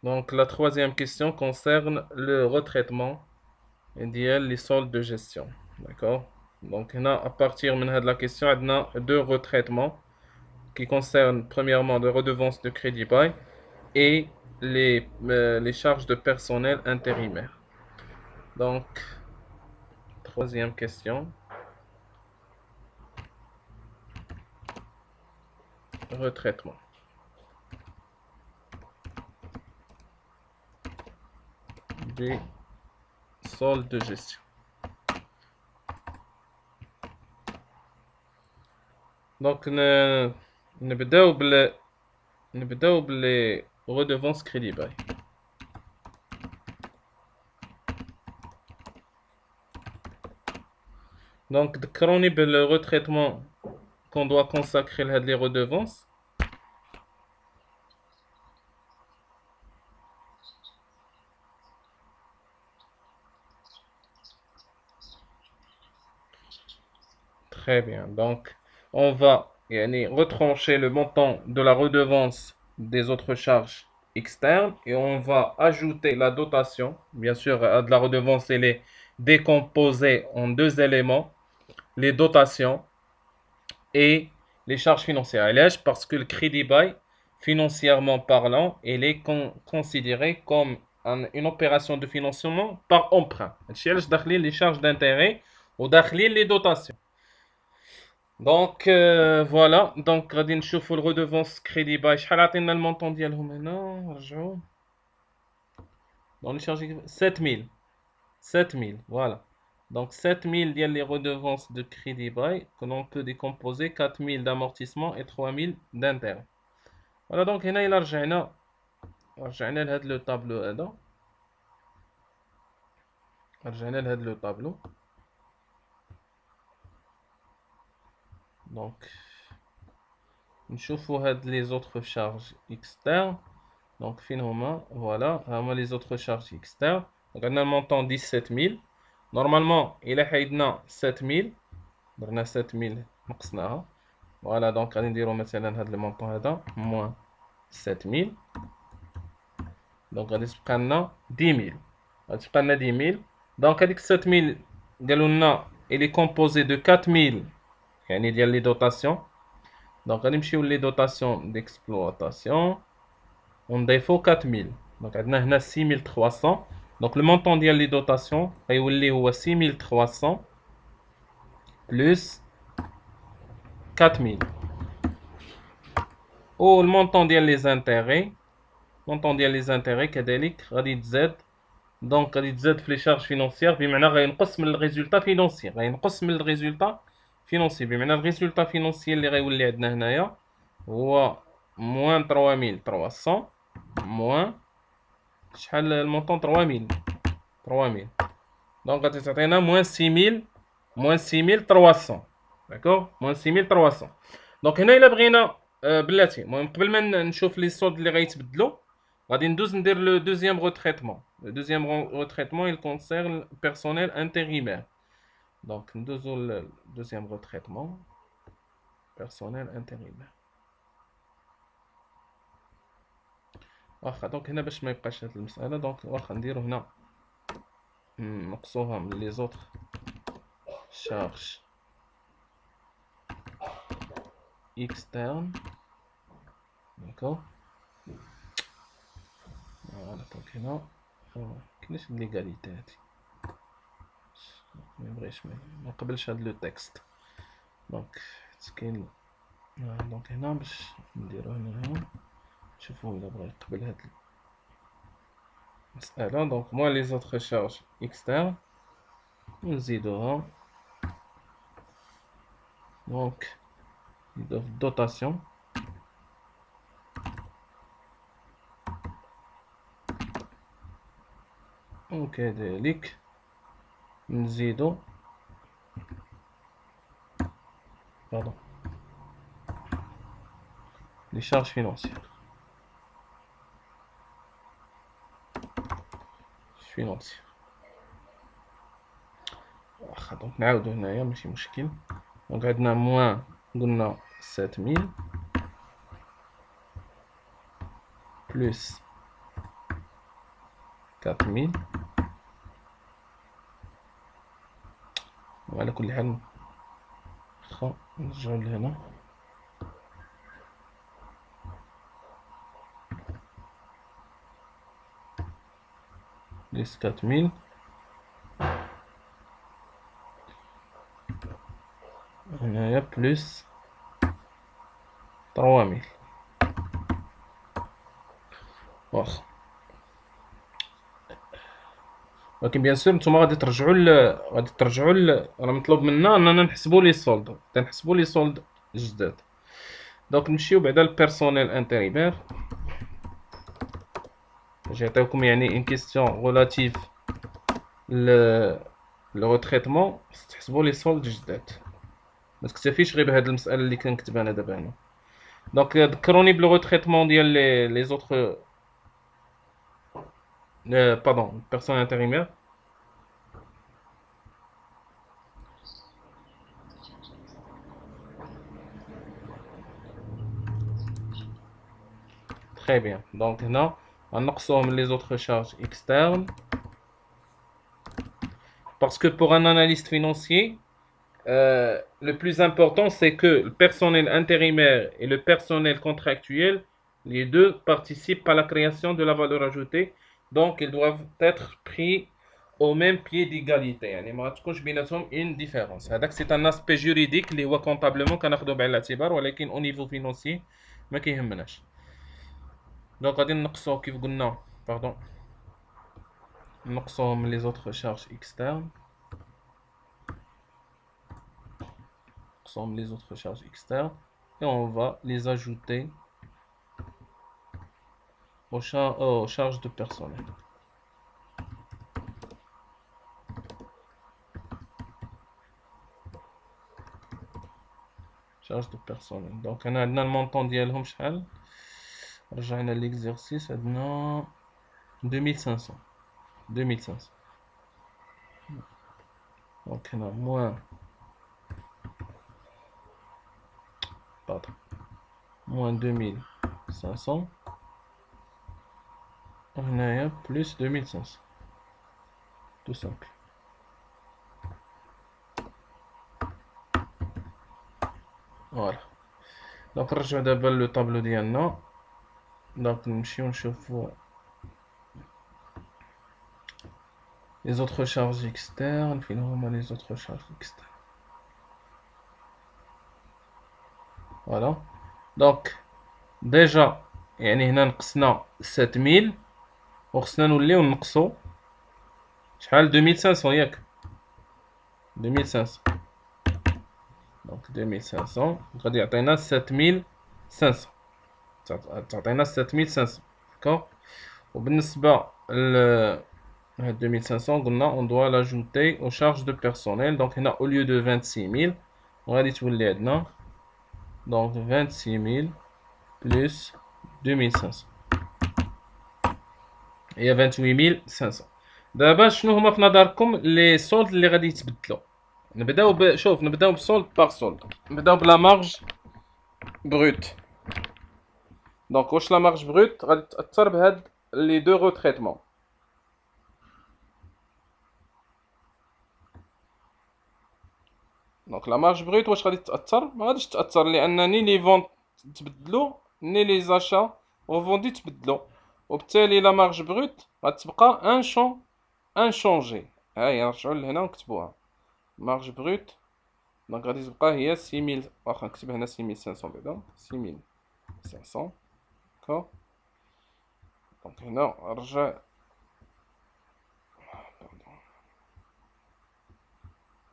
Donc la troisième question concerne le retraitement et les soldes de gestion. D'accord? Donc à partir de la question, on a deux retraitements qui concernent premièrement les redevances de crédit bail et les charges de personnel intérimaire. Donc, troisième question, retraitement des soldes de gestion. Donc, نبداو باللي redevances crédit bail. Donc, ذكروني le retraitement qu'on doit consacrer à les redevances. Très bien. Donc, on va retrancher le montant de la redevance des autres charges externes et on va ajouter la dotation. Bien sûr, de la redevance, elle est décomposée en deux éléments, les dotations et les charges financières. Parce que le crédit bail, financièrement parlant, il est considéré comme une opération de financement par emprunt. Les charges d'intérêt ou les dotations. Donc voilà, donc غادي نشوفوا الريدوفونس كريدي باي شحال عطينا المونطون ديالهم هنا نرجعوا دون لي شارجي 7000 voilà. Donc 7000 ديال les redevances de crédit bail que l'on peut décomposer 4000 d'amortissement et 3000 d'intérêt. Voilà, donc هنا إلا رجعنا لهاد لو طابلو هذا رجعنا لهاد لو طابلو. Donc نشوفوا هاد les autres charges externes. Donc, finalement, voilà, les autres charges externes. Donc, on a le montant 17 000. Normalement, il a 7 000. On a 7 000. Voilà, donc, on va dire le montant là, moins 7 000. Donc, on a 10 000. On a 10 000. Donc, avec 7 000, il est composé de 4 000. Il y a les dotations. Donc, on a les dotations d'exploitation. On défaut 4000. Donc, on a 6300. Donc, le montant de les dotations est 6300 plus 4000. Ou le montant de les intérêts. Montant de les intérêts, كذلك غادي تزاد. Donc, غادي تزاد في les charges financières. بمعنى غينقص من الريزولتا فينانسي. غينقص من الريزولتا فينانسي. بمعنى الريزولتا فينانسي اللي غيولي عندنا هنايا هو moins 3300 moins شحال المونطون 3000 دونك غادي تعطينا moins 6300 داكوغ moins 6300 دونك هنا الا بغينا بلاتي المهم قبل ما نشوف لي سولد اللي غيتبدلوا غادي ندوز ندير لو دوزيام روتريتمون il concerne le personnel intérimaire دونك ندوزو ل دوزيام روتريتمون personnel intérimaire واخا دونك هنا باش ما يبقاش هاد المساله دونك واخا نديرو هنا نقصوها من لي زوطر شارج اكسترن داكوغ فوالا دونك هنا كايناش ليغاليتي هادي ميبغيش ما نقبلش هاد لو تكست دونك كاين دونك هنا باش نديرو هنا شوفوا الا بغا يقبل هاد المساله دونك موان لي زوطر شارج اكسترن نزيدوها دونك dotation وكذلك نزيدو les charges financières واخا دونك نعاودو هنايا ماشي مشكل دونك عندنا موان قلنا 7000 plus 4000. وعلى كل حال واخا نرجعو لهنا. بليس 4000 هنايا بلس 3000. واخا، ولكن بيان سور نتوما غادي ترجعوا راه مطلوب منا اننا نحسبوا لي سولد، تنحسبوا لي سولد جداد. دونك نمشيو بعدا البيرسونيل انتيريمير. باش يعطيوكم يعني ان كيستيون غولاتيف لو ريتريتمون، تحسبوا لي سولد جداد، ما تكتفيش غير بهاد المساله اللي كنكتب انا دابا هنا. دونك ذكروني بلو ريتريتمون ديال لي زوطخ pardon, personne intérimaire. Très bien. Donc, هنا غنقصوهم les autres charges externes. Parce que pour un analyste financier, le plus important, c'est que le personnel intérimaire et le personnel contractuel, les deux participent à la création de la valeur ajoutée. Donc, ils doivent être pris au même pied d'égalité. يعني ما تكونش بيناتهم une différence. هذاك c'est un aspect juridique اللي هو comptablement كناخذو بعين الاعتبار، ولكن au niveau financier ما كيهمناش. دونك غادي نقصو كيف قلنا، باردون، نقصوهم les autres charges externes. Les autres charges externes et on va les ajouter aux charges de personnel. Charges de personnel. Donc on a le montant ديالهم شحال؟ رجعنا l'exercice عندنا 2500. 2500. Donc on a moins 2500. On a plus 2500. Tout simple. Voilà. Donc نرجعو دابا لو طابلو ديالنا. Donc نمشيو نشوفو les autres charges externes. Finalement les autres charges externes. Voilà. Donc déjà يعني هنا نقصنا 7000 وخصنا نوليو نقصو شحال؟ 2500 ياك؟ 2500. دونك 2500 غادي يعطينا 7500. تعطينا 7500. داكوغ. وبالنسبه ل هاد 2500 قلنا on doit l'ajouter aux charges de personnel. donc هنا au lieu de 26000 غادي تولي عندنا donc 26000 plus 2500 هي 28500. دابا شنو هما في نظركم لي سولد اللي غادي يتبدلوا؟ نبداو شوف، نبداو بسولد بار سولد. نبداو بلا مارج بروت. دونك واش لا مارج بروت غادي تاثر بهاد لي دو روتريتمون؟ دونك لا مارج بروت واش غادي تاثر؟ ما غاديش تاثر، لان ني لي فونت تبدلوا ني لي زاشا وفوندي تبدلوا، وبالتالي لا مارج بروت غتبقى انشونجي. ها هي نرجعوا لهنا ونكتبوها مارج بروت. دونك غادي تبقى هي 6000. واخا نكتب هنا 6500 بعدا 6500. داكوغ. دونك هنا نرجع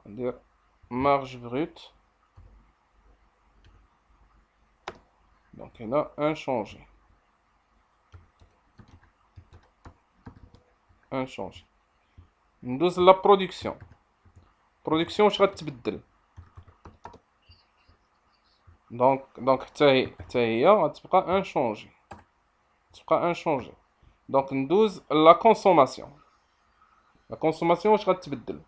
ندير marge brute. Donc هنا inchangé. inchangé. ندوز لا برودكسيون. برودكسيون واش غتبدل؟ دونك حتى هي غتبقى انشونجي. تبقى انشونجي. دونك ندوز لا كونسوماسيون. لا كونسوماسيون واش غتبدل؟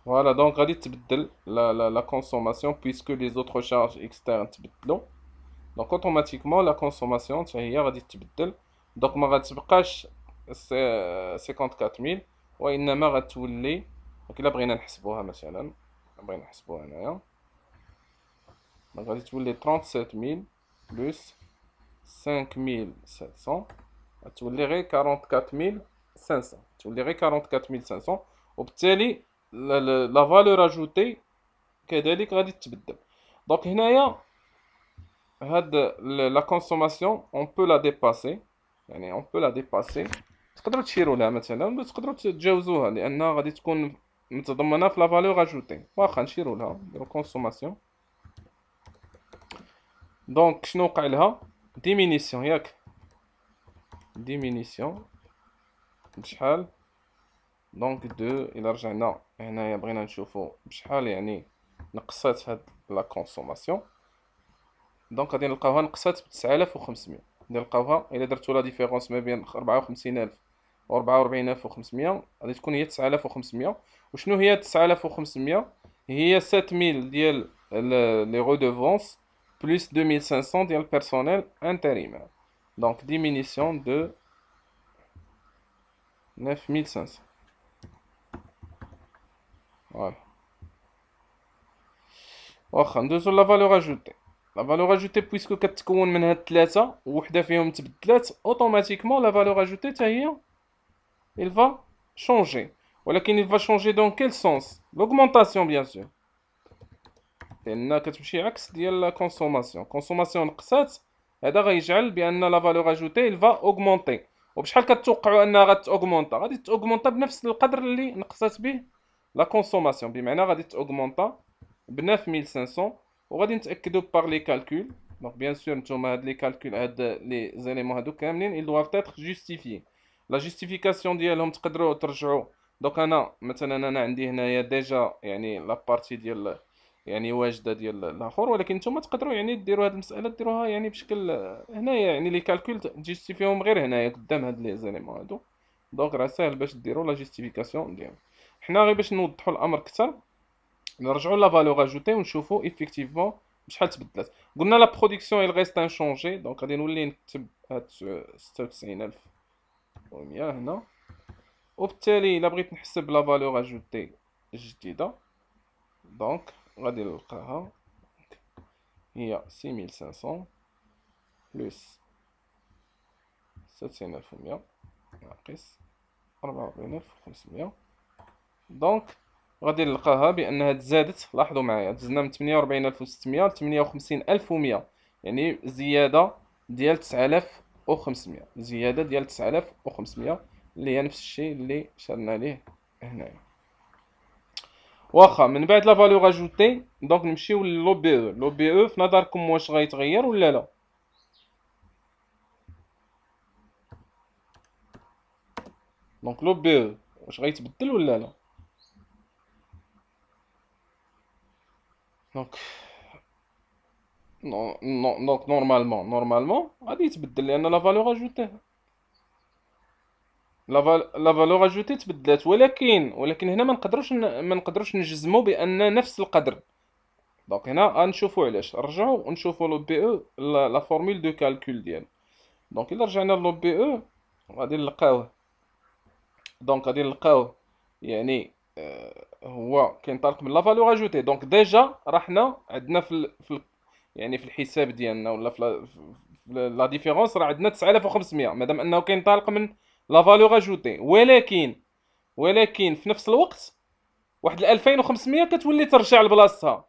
فوالا دونك غادي تبدل la consommation puisque les autres charges externes تبدلوا. دونك اوتوماتيكمون لا كونسوماسيون حتى هي غادي تبدل. دونك ما غتبقاش 54000 وانما غتولي، دونك الا بغينا نحسبوها مثلا، بغينا نحسبوها هنايا، دونك غادي تولي 37000 بلس 5700 غتولي غير 44500، تولي غير 44500. وبالتالي لا فالور اجوتي كذلك غادي تبدل. دونك هنايا هاد لا كونسوماسيون اون بو لا ديباسي، يعني اون بو لا ديباسي، تقدروا تشيروا لها مثلا ولا تقدروا تتجاوزوها لانها غادي تكون متضمنه في لا فالور اجوتي. واخا نشيروا لها، نديروا كونسوماسيون. دونك شنو وقع لها؟ ديمينيسيون ياك، ديمينيسيون بشحال؟ دونك دو. الى رجعنا هنايا بغينا نشوفوا بشحال يعني نقصات هاد لا كونسوماسيون، دونك غادي نلقاوها نقصات ب 9500. نلقاوها الا درتو لا ديفيرونس ما بين 54000 و 44500 غادي تكون هي 9500. وشنو هي 9500؟ هي 7000 ديال لي رودوفونس بلس 2500 ديال البيرسونيل انتريمير، دونك ديمينيسيون دو 9500. فوالا. واخا ندوزو لا فالور اجوتي. لا فالور اجوتي بويسكو كتكون من هاد الثلاثه وحده فيهم تبدلات، اوتوماتيكمون لا فالور اجوتي حتى هي il va changer. ولكن il va changer dans quel sens؟ l'augmentation bien sûr، لان كتمشي عكس ديال لا كونسوماسيون. كونسوماسيون نقصات، هذا غيجعل بان لا فالور اجوتي il va augmenter. وبشحال كتوقعوا انها غتاوغمونطا؟ غادي تاوغمونطا بنفس القدر اللي نقصات به لا كونسوماسيون، بمعنى غادي تاوغمونطا ب 9500. وغادي نتاكدوا بار لي كالكول. دونك بيان سور نتوما هاد لي كالكول، هاد لي زيليمون هادو كاملين ils doivent être justifiés. لا جوستيفيكاسيون ديالهم تقدروا ترجعوا. دونك انا مثلا انا عندي هنايا ديجا يعني لا بارتي ديال يعني واجده ديال الاخر، ولكن نتوما تقدروا يعني ديروا هاد المساله ديروها يعني بشكل هنايا، يعني لي كالكول تجيستيفيهم غير هنايا قدام هاد لي زيليمون هادو. دونك راه ساهل باش ديروا لا جوستيفيكاسيون ديالهم. حنا غير باش نوضحوا الامر اكثر نرجعوا لا فالور اجوتي ونشوفوا ايفيكتيفمون بشحال تبدلات. قلنا لا برودكسيون il reste inchangé، دونك غادي نولي نكتب هاد 96100 هنا. وبالتالي الا بغيت نحسب لا فالور اجوتي الجديده، دونك غادي نلقاها هي 6500 بلس 96100 ناقص 44500. دونك غادي نلقاها بانها تزادت. لاحظوا معايا دزنا من 48600 ل 58100، يعني زياده ديال 9500، زياده ديال 9500 اللي هي نفس الشيء اللي شرنا ليه هنايا. واخا من بعد لا فالور اجوتي دونك نمشيو لو بي او. لو بي او في نظركم واش غيتغير ولا لا؟ دونك لو بي او واش غيتبدل ولا لا؟ دونك دونك نورمالمون غادي يتبدل لان لا فالور اجوتي، لا فالور اجوتي تبدلات. ولكن هنا ما نقدروش نجزموا بان نفس القدر. دونك هنا غنشوفوا علاش. نرجعوا ونشوفوا لو بي او لا فورمول دو كالكول ديال. دونك الا رجعنا لو بي او غادي نلقاوه، دونك غادي نلقاوه يعني هو كينطلق من لا فالور اجوتي. دونك ديجا راه حنا عندنا يعني في الحساب ديالنا ولا في لا ديفيرونس راه عندنا 9500 مادام انه كينطلق من لا فالور اجوتي. ولكن في نفس الوقت واحد 2500 كتولي ترجع لبلاصتها،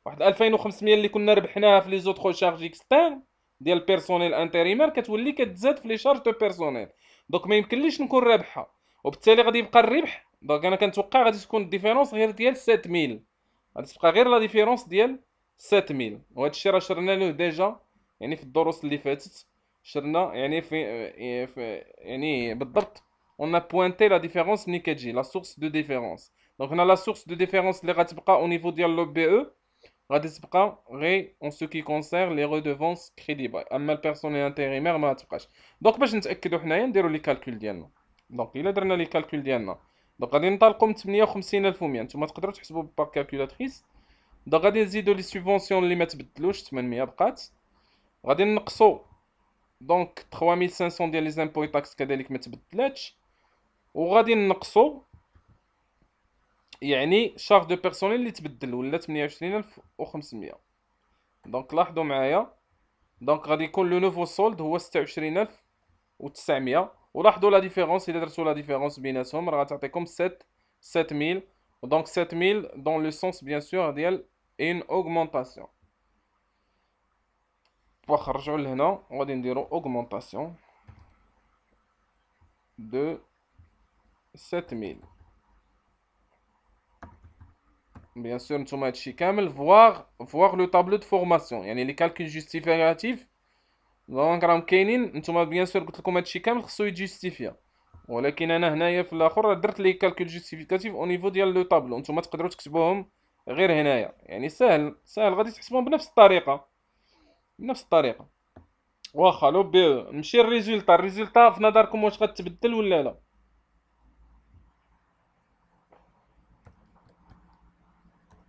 واحد 2500 اللي كنا ربحناها في لي زوتر شارج اكسترن ديال البيرسونيل انتريمير كتولي كتزاد في لي شارج دو بيرسونيل. دونك ما يمكنليش نكون رابحها، وبالتالي غادي يبقى الربح. دونك انا كنتوقع غادي تكون الديفيرونس غير ديال 7000، غادي تبقى غير لا ديفيرونس ديال 7000. وهذا الشيء راه شرنا له ديجا يعني في الدروس اللي فاتت. شرنا يعني يعني بالضبط on a pointé la différence ملي كتجي لا سورس دو ديفيرونس. دونك هنا لا سورس دو ديفيرونس اللي غتبقى او نيفو ديال لو بي او غادي تبقى غير اون سو كي كونسير لي ريدوفونس كريدي باي، اما البيرسونيل انتيريمير ما تبقاش. دونك باش نتاكدوا حنايا نديروا لي كالكول ديالنا. دونك الا درنا لي كالكول ديالنا دونك غادي ننطلقوا من 58100. نتوما تقدروا تحسبوا باك كالكولاتريس. دونك غادي نزيدوا لي سوبونسيون اللي ما تبدلوش 800 بقات، غادي نقصو دونك 3500 ديال لي زامبو تاكس كذلك ما تبدلاتش، وغادي نقصو يعني شارج دو بيرسونيل اللي تبدل ولا 28500. دونك لاحظوا معايا، دونك غادي يكون لو نوفو سولد هو 26900. ولاحظوا لا ديفيرونس، الا درتو لا ديفيرونس بيناتهم راه غتعطيكم 7000. دونك 7000 دون لو سونس بيان سور ديال اون اوغمونطاسيون. واخا نرجعو لهنا وغادي نديرو اوغمونطاسيون دو 7000. بيان سور نتوما هادشي كامل فواغ لو طابلو دو فورماسيون، يعني لي كالكول جوستيفيكاتيف دونك راهم كاينين. نتوما بيان سور قلت لكم هادشي كامل خصو يتجوستيفيا، ولكن انا هنايا في الاخر درت لي كالكول جوستيفيكاتيف او نيفو ديال لو طابلو. نتوما تقدروا تكتبوهم غير هنايا، يعني سهل سهل غادي تحسبوهم بنفس الطريقه، بنفس الطريقه. واخا لو بي نمشي الريزولتا. الريزولتا في نظركم واش غتبدل ولا لا؟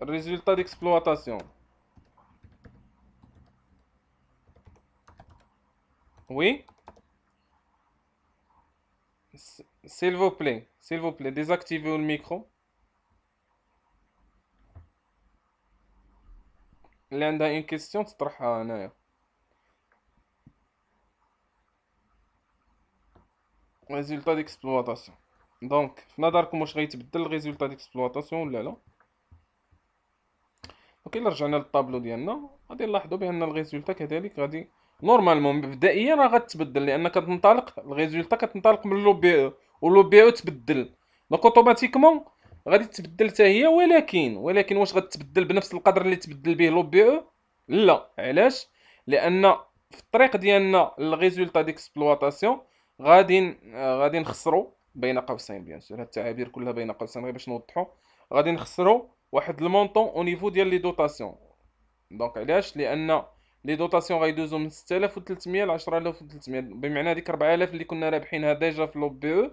الريزولتا ديكسبلواتاسيون. وي s'il vous plaît désactivez le micro. اللي عندها اون كيستيون تطرحها هنايا. ريزولتا ديكسبلواتاسيون. دونك في نظركم واش غيتبدل الريزولتا ديكسبلواتاسيون ولا لا؟ دونك الا رجعنا للطابلو ديالنا غادي نلاحظوا بان الريزولتا كذلك غادي نورمالمون مبدئيا راه غتبدل، لان كتنطلق الريزولتا كتنطلق من لو بي او، ولو بي او تبدل دونك اوتوماتيكمون غادي تبدل حتى هي. ولكن واش غتبدل بنفس القدر اللي تبدل به لو بي او؟ لا. علاش؟ لان في الطريق ديالنا للريزولتا ديكسبلواتاسيون غادي نخسروا بين قوسين، بيان سور هاد التعابير كلها بين قوسين غير باش نوضحوا. غادي نخسروا واحد المونطون او نيفو ديال لي دوطاسيون. دونك علاش؟ لان لي دوطاسيون غيدوزو من 6300 ل 10300، بمعنى هذيك 4000 اللي كنا رابحينها ديجا في لو بي او.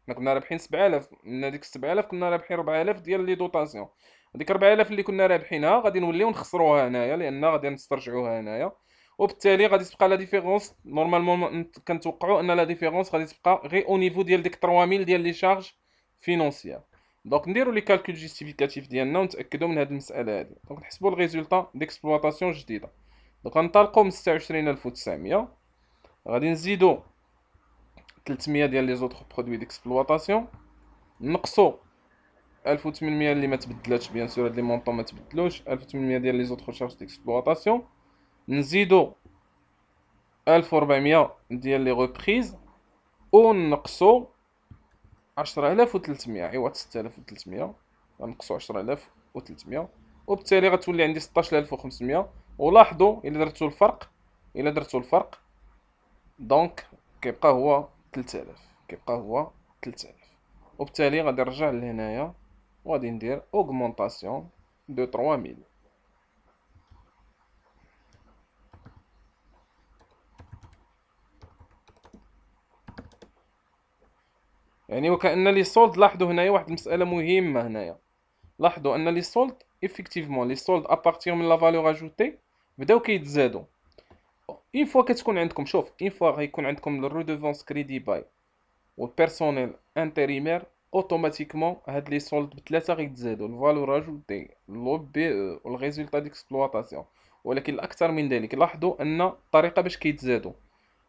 حنا كنا رابحين 7000، من هذيك 7000 كنا رابحين 4000 ديال لي دوطاسيون. هذيك 4000 اللي كنا رابحينها غادي نوليو نخسروها هنايا، لان غادي نسترجعوها هنايا، وبالتالي غادي تبقى لا ديفيرونس. نورمالمون كنتوقعوا ان لا ديفيرونس غادي تبقى غير او نيفو ديال ديك 3000 ديال لي شارج فينونسيير. دونك نديرو لي كالكول جوستيفيكاتيف ديالنا ونتاكدوا من هذه المساله هذه. دونك نحسبوا الريزولطا ديكسبلواتاسيون جديده. دونك غنطلقوا من 26900، غادي نزيدو 300 ديال لي زوطخ برودوي ديكسبلواتاسيون، نقصوا 1800 اللي ما تبدلاتش، بيان سور هاد لي مونطون ما تبدلوش، 1800 ديال لي زوطخ شارج ديكسبلواتاسيون، نزيدو 1400 ديال لي ريبريز، ونقصوا 10300 عوض 6300. غنقصوا 10300 وبالتالي غتولي عندي 16500. ولاحظوا الا درتو الفرق دونك كيبقى هو 3000. وبالتالي غادي نرجع لهنايا وغادي ندير اوغمونطاسيون دو 3000. يعني وكأن لي سولد، لاحظوا هنايا واحد المسألة مهمة هنايا. لاحظوا ان لي سولد ايفيكتيفمون لي سولد ابارتير من لا فالور اجوتي بداو كيتزادوا. اون فوا كتكون عندكم، شوف، اون فوا غيكون عندكم الرودوفونس كريدي باي والبيرسونيل انتريمير، اوتوماتيكمون هاد لي سولد بثلاثه غيتزادوا، الفالور اجوتي، لو بي او، والريزولتا ديكسبلواتاسيون. ولكن الاكثر من ذلك، لاحظوا ان الطريقه باش كيتزادوا،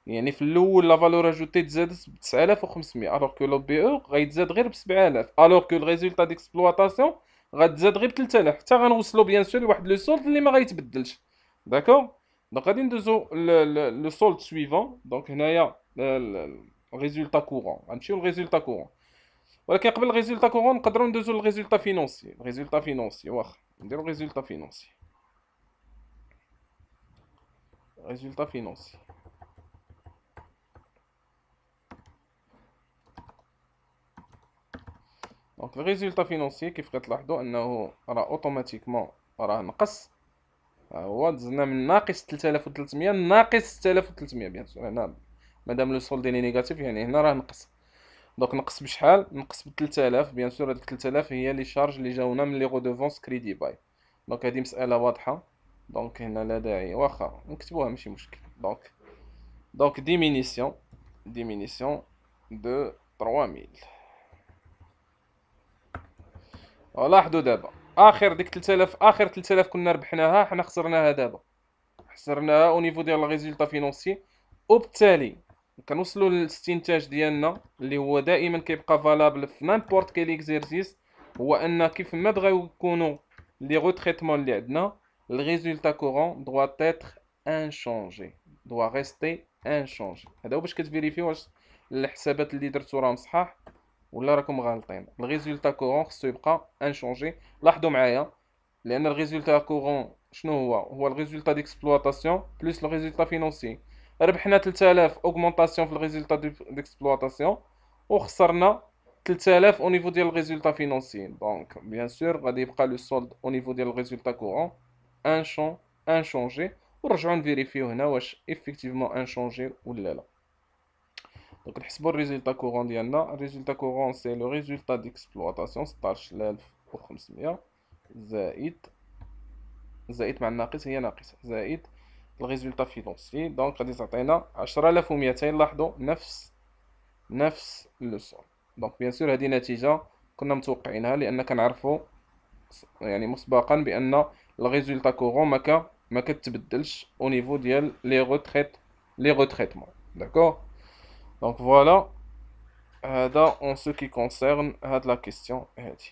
يعني في الاول لا فالور اجوتي تزادت ب 9500، الوغ كو لو بي او غيتزاد غير ب 7000، الوغ كو الريزولتا ديكسبلواتاسيون غتزاد غير ب 3000، حتى غنوصلوا بيان سور لواحد لو سولد اللي ما غيتبدلش. داكوغ. دونك غادي ندوزو لو سولد سويفون. دونك هنايا الريزولتا كورون، غنمشيو للريزولتا كورون. ولكن قبل الريزولتا كورون نقدروا ندوزو للريزولتا فينونسي. الريزولتا فينونسي، واخا نديرو ريزولتا فينونسي. ريزولتا فينونسي. دونك الريزولتا فينونسي كيف كتلاحظوا انه راه اوتوماتيكمون راه نقص. هو دزنا من ناقص 3300 ناقص 6300، بيان سور هنا مادام لو سولد ديالي نيجاتيف يعني هنا راه نقص. دونك نقص بشحال؟ نقص ب 3000. بيان سور هاديك 3000 هي لي شارج اللي جاونا من لي غودوفونس كريدي باي. دونك هادي مسألة واضحة. دونك هنا لا داعي، واخا نكتبوها ماشي مشكل. دونك diminution de 3000. لاحظوا دابا اخر ديك 3000، اخر 3000 كنا ربحناها، حنا خسرناها دابا، خسرناها او نيفو ديال الريزولتا فينونسي. وبالتالي كنوصلوا للاستنتاج ديالنا اللي هو دائما كيبقى فالابل في نيمبورت كيل اكزيرسيس، هو ان كيف ما بغاو يكونوا لي روتريتمون اللي عندنا، الريزولتا كورون دوا تيتر انشونجي، دوا ريستي انشونجي. هذا هو باش كتفيريفي واش الحسابات اللي درتو راهم صحاح ولا راكم غالطين. الريزولتا كورون خصو يبقى انشونجي. لاحظوا معايا، لان الريزولتا كورون شنو هو الريزولتا ديكسبلواتاسيون بلس لو ريزولتا فينونسي. ربحنا 3000 اوغمونطاسيون في الريزولتا ديكسبلواتاسيون، وخسرنا 3000 او نيفو ديال الريزولتا فينونسي. دونك بيان سور غادي يبقى لو سولد او نيفو ديال الريزولتا كورون انشونجي. ونرجعو نفيريفيو هنا واش افيكتيفمون انشونجي ولا لا. دونك نحسبو الريزولتا كورون ديالنا. الريزولتا كورون سي لو ريزولتا ديكسبلواتاسيون 16500 زائد مع الناقص، هي ناقصة، زائد الريزولتا فينونسي. دونك غادي تعطينا 10200. لاحظوا نفس لو سول. دونك بيان سور هذه نتيجة كنا متوقعينها، لأن كنعرفوا يعني مسبقا بأن الريزولتا كورون ما كتبدلش او نيفو ديال لي روتريتمون. داكور. دونك فوالا، هذا اون سو كي كونسيرن هاد لا كيستيون هادي.